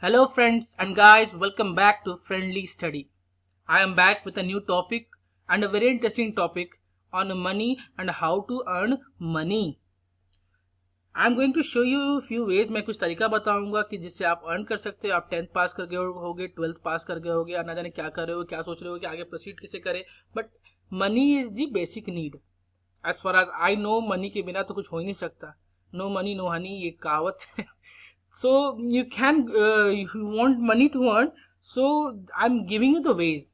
Hello, friends and guys, welcome back to Friendly Study. I am back with a new topic and a very interesting topic on money and how to earn money. I am going to show you few ways. मैं कुछ तरीका बताऊंगा कि जिससे आप earn कर सकते हो. आप 10th पास कर गए होगे, 12th पास कर गए होगे, ना जाने क्या कर रहे हो, क्या सोच रहे हो कि आगे प्रोसीड कैसे करें. But money is the basic need. As far as I know, money के बिना तो कुछ हो ही नहीं सकता. नो मनी नो हनी, ये कहावत है. So you can if you want money to earn, so I'm giving you the ways.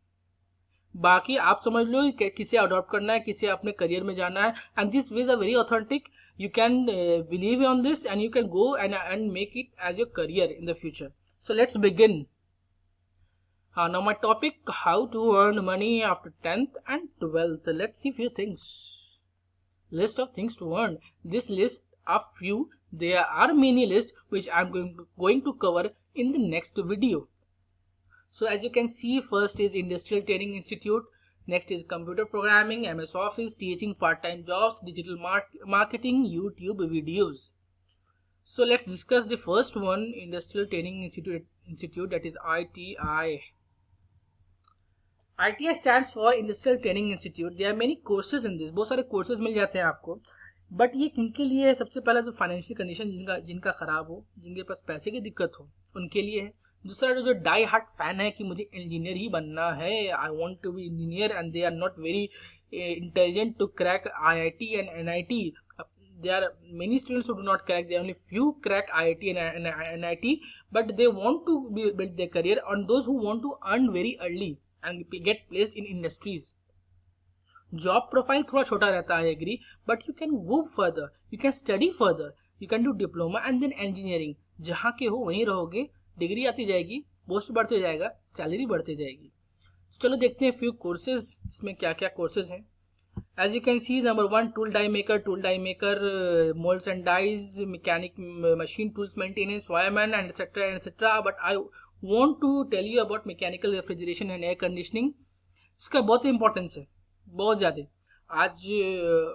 बाकी आप समझ लो किसे अडॉप्ट करना है, किसे अपने करियर में जाना है. And this ways are very authentic. You can believe on this and you can go and make it as your career in the future. So let's begin. Now my topic, how to earn money after 10th and 12th. Let's see few things. List of things to earn. This list of few. There are many lists which I'm going to cover in the next video. So as you can see, first is Industrial Training Institute. Next is computer programming, MS Office, teaching, part-time jobs, digital marketing, YouTube videos. So let's discuss the first one, Industrial Training Institute, that is ITI. ITI stands for Industrial Training Institute. There are many courses in this. बहुत सारे courses मिल जाते हैं आपको. But ये किनके लिए है? सबसे पहला जो फाइनेंशियल कंडीशन जिनका खराब हो, जिनके पास पैसे की दिक्कत हो, उनके लिए है. दूसरा जो डाई हार्ट फैन है कि मुझे इंजीनियर ही बनना है, I want to be engineer, and they are not very intelligent to crack IIT and NIT. There are many students who do not crack. There are only few crack IIT and NIT, but they want to build their career. On those who want to earn very early and get placed in industries. Job profile थोड़ा छोटा रहता है, agree, but you can go further, you can study further, you can do diploma and then engineering. जहाँ के हो वहीं रहोगे, degree आती जाएगी, पोस्ट बढ़ते जाएगा, सैलरी बढ़ती जाएगी. चलो देखते हैं फ्यू कोर्सेज, इसमें क्या क्या कोर्सेज हैं. As you can see, number 1 tool die maker, moulds and dies, mechanic, machine tools maintenance, wireman and etcetera. But I want to tell you about mechanical refrigeration and air conditioning. इसका बहुत importance है, बहुत ज़्यादा. आज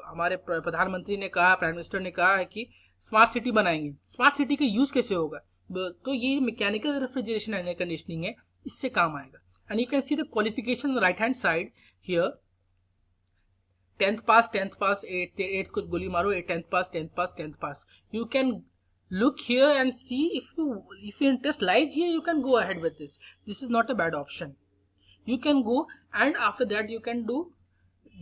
हमारे प्रधानमंत्री ने कहा, प्राइम मिनिस्टर ने कहा है कि स्मार्ट सिटी बनाएंगे. स्मार्ट सिटी का यूज़ कैसे होगा? तो ये mechanical refrigeration and air conditioning है, इससे काम आएगा. And you can see the qualification right hand side here. 10th pass, 8th को गोली मारो, 10th pass. You can look here and see if your interest lies here, you can go ahead with this. This is not a bad option. You can go, and after that you can do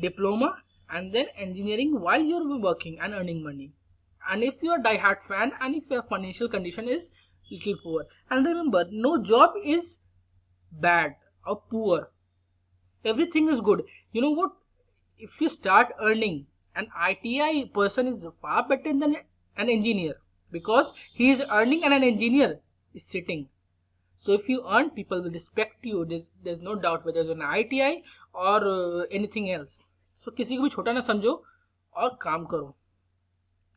diploma and then engineering while you're working and earning money. And if you are die-hard fan and if your financial condition is little poor, and remember, no job is bad or poor, everything is good. You know what, if you start earning, an ITI person is far better than an engineer, because he is earning and an engineer is sitting. So if you earn, people will respect you. There's no doubt whether it's an ITI or anything else. So किसी को भी छोटा ना समझो और काम करो.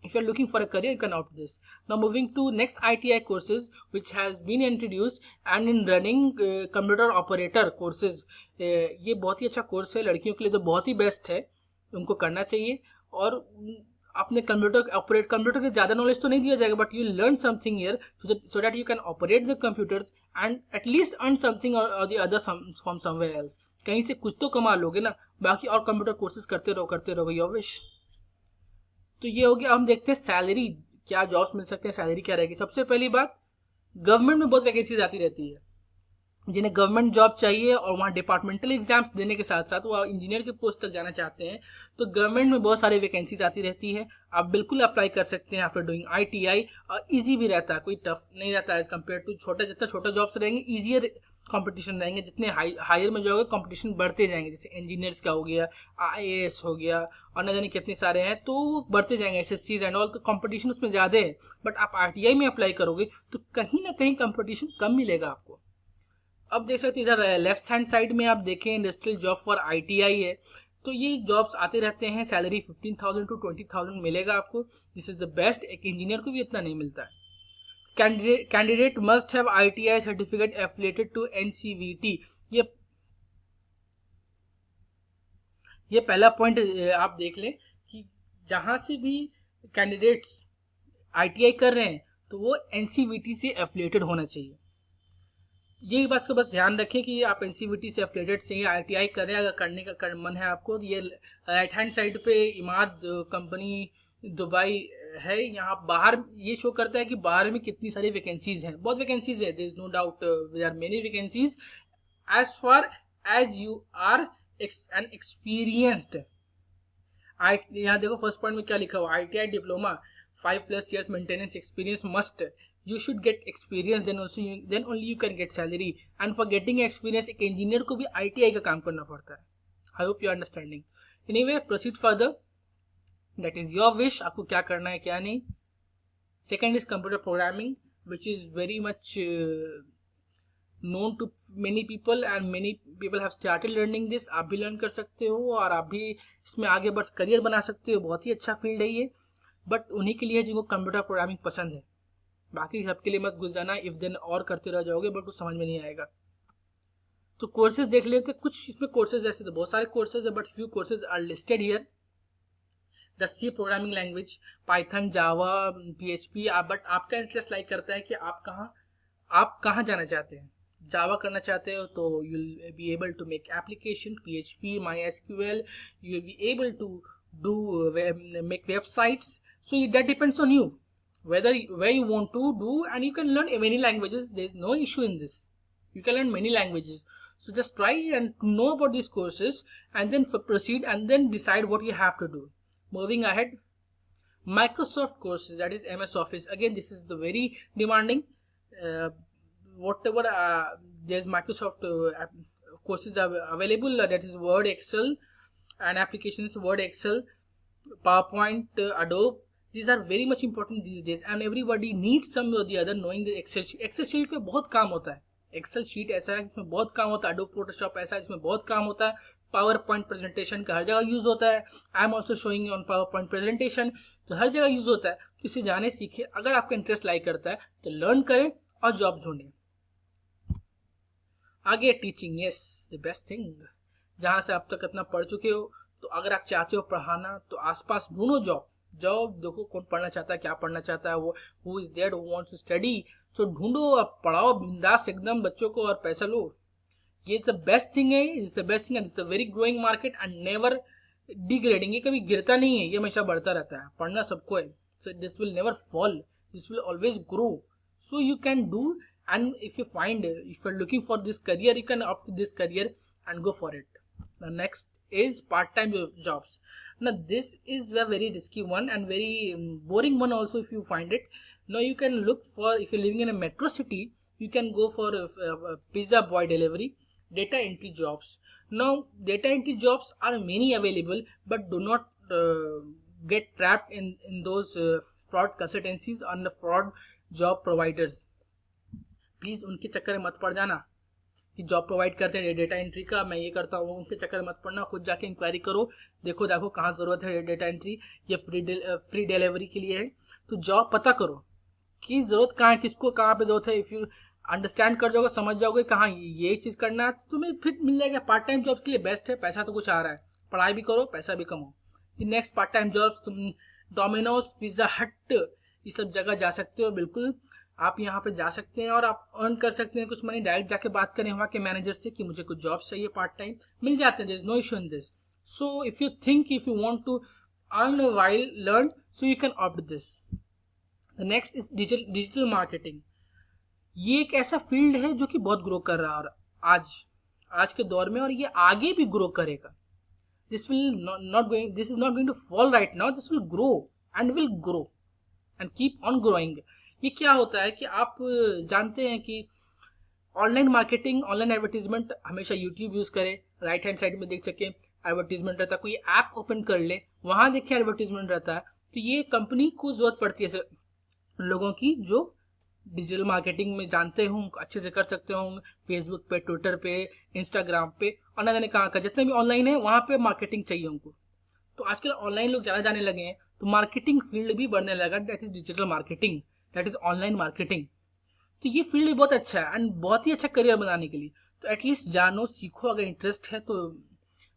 If you are looking for a career, you can opt this. Now moving to next ITI courses which has been introduced and in running, computer operator courses. ये बहुत ही अच्छा कोर्स है, लड़कियों के लिए तो बहुत ही बेस्ट है, उनको करना चाहिए. और अपने कंप्यूटर के ज़्यादा नॉलेज तो नहीं दिया जाएगा, but you learn something here so that you can operate the computers and at least earn something or the other from somewhere else. कहीं से कुछ तो कमा लोगे ना. बाकी और कंप्यूटर कोर्सेज करते रहो, योर विश. तो ये हो गया. हम देखते हैं सैलरी, क्या जॉब्स मिल सकते हैं, सैलरी क्या रहेगी. सबसे पहली बात, गवर्नमेंट में बहुत वैकेंसीज आती रहती है. जिन्हें गवर्नमेंट जॉब चाहिए और वहाँ डिपार्टमेंटल एग्जाम्स देने के साथ साथ वो इंजीनियर के पोस्ट तक जाना चाहते हैं, तो गवर्नमेंट में बहुत सारी वैकेंसीज आती रहती है. आप बिल्कुल अप्लाई कर सकते हैं आफ्टर डूइंग ITI. और ईजी भी रहता है, कोई टफ नहीं रहता है एज कम्पेयर टू छोटा. जितना छोटा जॉब्स रहेंगे, ईजियर कंपटीशन रहेंगे. जितने हायर में जाओगे, कंपटीशन बढ़ते जाएंगे. जैसे इंजीनियर्स का हो गया, IAS हो गया, और न जाने कितने सारे हैं, तो बढ़ते जाएंगे. SSCs एंड ऑल, तो कंपटीशन उसमें ज़्यादा है. बट आप ITI में अप्लाई करोगे तो कहीं ना कहीं कंपटीशन कम मिलेगा आपको. अब देख सकते इधर लेफ्ट हैंड साइड में आप देखें, इंडस्ट्रियल जॉब फॉर ITI है. तो ये जॉब्स आते रहते हैं. सैलरी 15,000 to 20,000 मिलेगा आपको. This is the best. एक इंजीनियर को भी इतना नहीं मिलता है. Candidate must have ITI certificate affiliated to NCVT. ये पहला पॉइंट आप देख लें कि जहाँ से भी कैंडिडेट्स ITI कर रहे हैं तो वो NCVT से एफिलिएटेड होना चाहिए. ये बात का बस ध्यान रखें कि आप एनसीवीटी से एफिलिएटेड से ही आईटीआई करें, अगर करने का मन है आपको। ये राइट हैंड साइड पे इमाद कंपनी दुबई है, यहाँ बाहर ये शो करता है कि बाहर में कितनी सारी वैकेंसीज हैं, बहुत वैकेंसीज है, there is no doubt there are many vacancies as far as you are an experienced. यहाँ देखो फर्स्ट पॉइंट में क्या लिखा हुआ, ITI diploma 5+ years maintenance experience must, you should get experience, then only you can get salary, and for getting experience एक engineer को भी ITI का काम करना पड़ता है। I hope you are understanding. Anyway, proceed further, that is your wish, आपको क्या करना है क्या नहीं। Second is computer programming, which is very much known to many people and many people have started learning this। आप भी learn कर सकते हो और आप भी इसमें आगे बढ़ करियर बना सकते हो, बहुत ही अच्छा फील्ड है ये, बट उन्हीं के लिए जिनको कंप्यूटर प्रोग्रामिंग पसंद है, बाकी सबके लिए मत घुस जाना, इफ देन और करते रह जाओगे बट कुछ समझ में नहीं आएगा। तो कोर्सेज देख लेते, कुछ इसमें कोर्सेज ऐसे तो बहुत सारे कोर्सेज है, but few courses are listed here. The C programming language, Python, Java, PHP। But आपका इंटरेस्ट लाइक करता है कि आप कहाँ जाना चाहते हैं। जावा करना चाहते हो तो you will be able to make application, PHP, MySQL, you will be able to do make websites, so that depends on you where you want to do, and you can learn many languages, there is no issue in this, you can learn many languages, so just try and know about these courses and then proceed and then decide what you have to do. Moving ahead, Microsoft courses, that is MS Office, again this is the very demanding, whatever there's Microsoft courses are available, that is Word, Excel and applications, Word, Excel, PowerPoint, Adobe, these are very much important these days and everybody needs some or the other knowing the Excel sheet। Excel sheet पे बहुत काम होता है, Excel sheet ऐसा है जिसमें बहुत काम होता है, Adobe Photoshop ऐसा है जिसमें बहुत काम होता है, PowerPoint presentation का हर जगह यूज होता है, I am also showing on PowerPoint presentation, तो हर जगह यूज होता है। किसी जाने सीखे, अगर आपका इंटरेस्ट लाइक करता है तो लर्न करें और जॉब ढूंढें। आगे teaching, yes the best thing, जहाँ से आप तक इतना पढ़ चुके हो, तो अगर आप चाहते हो पढ़ाना तो आसपास ढूंढो जॉब देखो कौन पढ़ना चाहता है, क्या पढ़ना चाहता है, वो who is there who wants to study, so ढूंढो, आप पढ़ाओ बिंदास एकदम बच्चों को और पैसा लो। ये द बेस्ट थिंग है, is the best thing, is the very growing market and never degrading, ये कभी गिरता नहीं है, ये हमेशा बढ़ता रहता है, पढ़ना सबको है, so this will never fall, this will always grow, so you can do, and if you're looking for this career, you can opt this career and go for it. The next is part-time jobs. Now this is a very risky one and very boring one also if you find it. Now you can look for, if you're living in a metro city, you can go for a pizza boy delivery, data entry jobs. Now data entry jobs are many available, but do not get trapped in those fraud consultancies and the fraud job providers. Please उनके चक्कर में मत पड़ जाना कि job provide करते हैं data entry का, मैं ये करता हूँ, उनके चक्कर में मत पड़ना, खुद जाके इंक्वायरी करो, देखो कहाँ ज़रूरत है डेटा एंट्री, ये फ्री डिलीवरी के लिए है, तो जॉब पता करो कि ज़रूरत कहाँ है, किसको कहाँ पे ज़रूरत है। इफ़ यू अंडरस्टैंड कर जाओगे, समझ जाओगे कहाँ ये चीज़ करना है, तो तुम्हें फिर मिल जाएगा। पार्ट टाइम जॉब के लिए बेस्ट है, पैसा तो कुछ आ रहा है, पढ़ाई भी करो पैसा भी कमाओ। नेक्स्ट पार्ट टाइम जॉब, तुम डोमिनोज, पिज़्ज़ा हट, ये सब जगह जा सकते हो, बिल्कुल आप यहाँ पे जा सकते हैं और आप अर्न कर सकते हैं कुछ मनी। डायरेक्ट जाके बात करें वहाँ के मैनेजर से कि मुझे कुछ जॉब चाहिए पार्ट टाइम, मिल जाते हैं, there is no issue in this. So if you think if you want to earn while learn, so you can opt this. The next is digital marketing. ये एक ऐसा फील्ड है जो कि बहुत ग्रो कर रहा है और आज के दौर में, और ये आगे भी ग्रो करेगा। This is not going to fall right now, this will grow and will grow and keep on growing. ये क्या होता है कि आप जानते हैं कि ऑनलाइन मार्केटिंग, ऑनलाइन एडवर्टीजमेंट, हमेशा यूट्यूब यूज करें, राइट हैंड साइड में देख सकें एडवर्टीजमेंट रहता है, कोई ऐप ओपन कर ले वहां देखें एडवर्टीजमेंट रहता है, तो ये कंपनी को जरूरत पड़ती है लोगों की जो डिजिटल मार्केटिंग में जानते हों, अच्छे से कर सकते हों, फेसबुक पे, ट्विटर पे, इंस्टाग्राम पे और न जाने कहाँ का जितने भी ऑनलाइन है वहाँ पे मार्केटिंग चाहिए उनको। तो आजकल ऑनलाइन लोग ज़्यादा जाने लगे हैं, तो मार्केटिंग फील्ड भी बढ़ने लगा, that is digital marketing, that is online marketing. तो ये फील्ड भी बहुत अच्छा है एंड बहुत ही अच्छा करियर बनाने के लिए, तो एटलीस्ट जानो, सीखो, अगर इंटरेस्ट है तो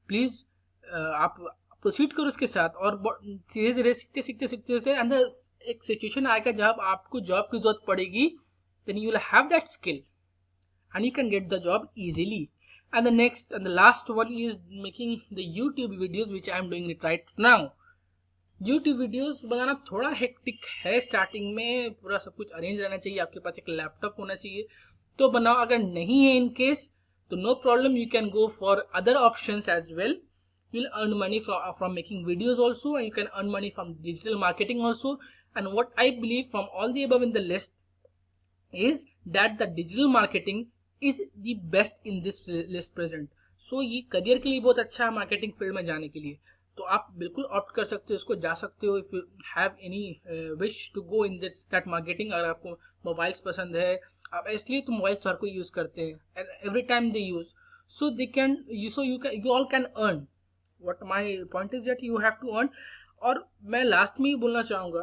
प्लीज़ आप प्रोसीड करो उसके साथ। और धीरे धीरे सीखते अंदर एक सिचुएशन आएगा जब आपको जॉब की जरूरत पड़ेगी, then you will have that skill and you can get the job easily. And the next and the last one is making the YouTube videos, which I am doing it right now. YouTube videos बनाना थोड़ा hectic है starting में, पूरा सब कुछ arrange रहना चाहिए, आपके पास एक लैपटॉप होना चाहिए तो बनाओ. अगर नहीं है इन केस तो no problem, you can go for other options as well. You will earn money from making videos also, and you can earn money from digital marketing also. And what I believe from all the above in the list is that the digital marketing is the best in this list present. So ये career के लिए बहुत अच्छा है marketing field में जाने के लिए, तो आप बिल्कुल ऑप्ट कर सकते हो, इसको जा सकते हो. If you have any wish to go in this that marketing, अगर आपको मोबाइल्स पसंद है, आप इसलिए तो मोबाइल्स हर कोई यूज करते हैं and every time they use, so they can you all can earn. What my point is that you have to earn. और मैं लास्ट में ही बोलना चाहूँगा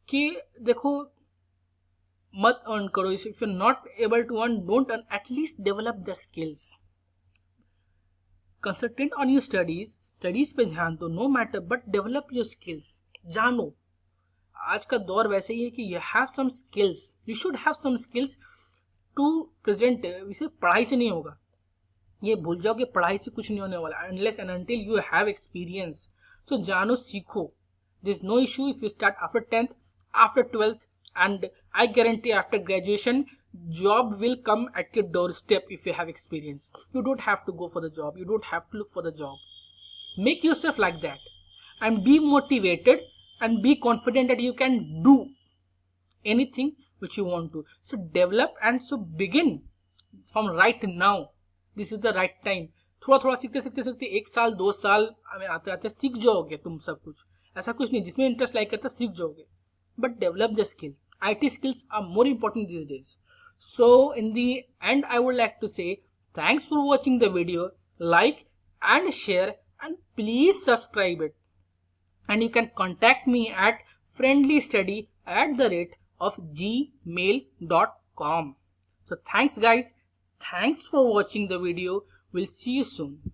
कि देखो मत अर्न करो. If you not able to earn, don't earn, at least develop the skills. Concentrate on your studies पे ध्यान दो, no matter, but develop your skills. जानो आज का दौर वैसे ही है कि you have some skills, you should have some skills to present. इसे पढ़ाई से नहीं होगा, ये भूल जाओ कि पढ़ाई से कुछ नहीं होने वाला unless and until you have experience. So जानो, सीखो. There's no issue if you start after 10th, after 12th, and I guarantee after graduation job will come at your doorstep if you have experience. You don't have to go for the job, you don't have to look for the job. Make yourself like that and be motivated and be confident that you can do anything which you want to. So develop and so begin from right now. This is the right time. थोड़ा थोड़ा सीखते सीखते सीखते 1 साल 2 साल में आते आते सीख जाओगे तुम सब कुछ. ऐसा कुछ नहीं, जिसमें इंटरेस्ट लाइक करता सीख जाओगे, but develop the skill. IT skills are more important these days. So in the end I would like to say thanks for watching the video. Like and share and please subscribe it. And you can contact me at friendlystudy@gmail.com. So thanks guys. Thanks for watching the video. We'll see you soon.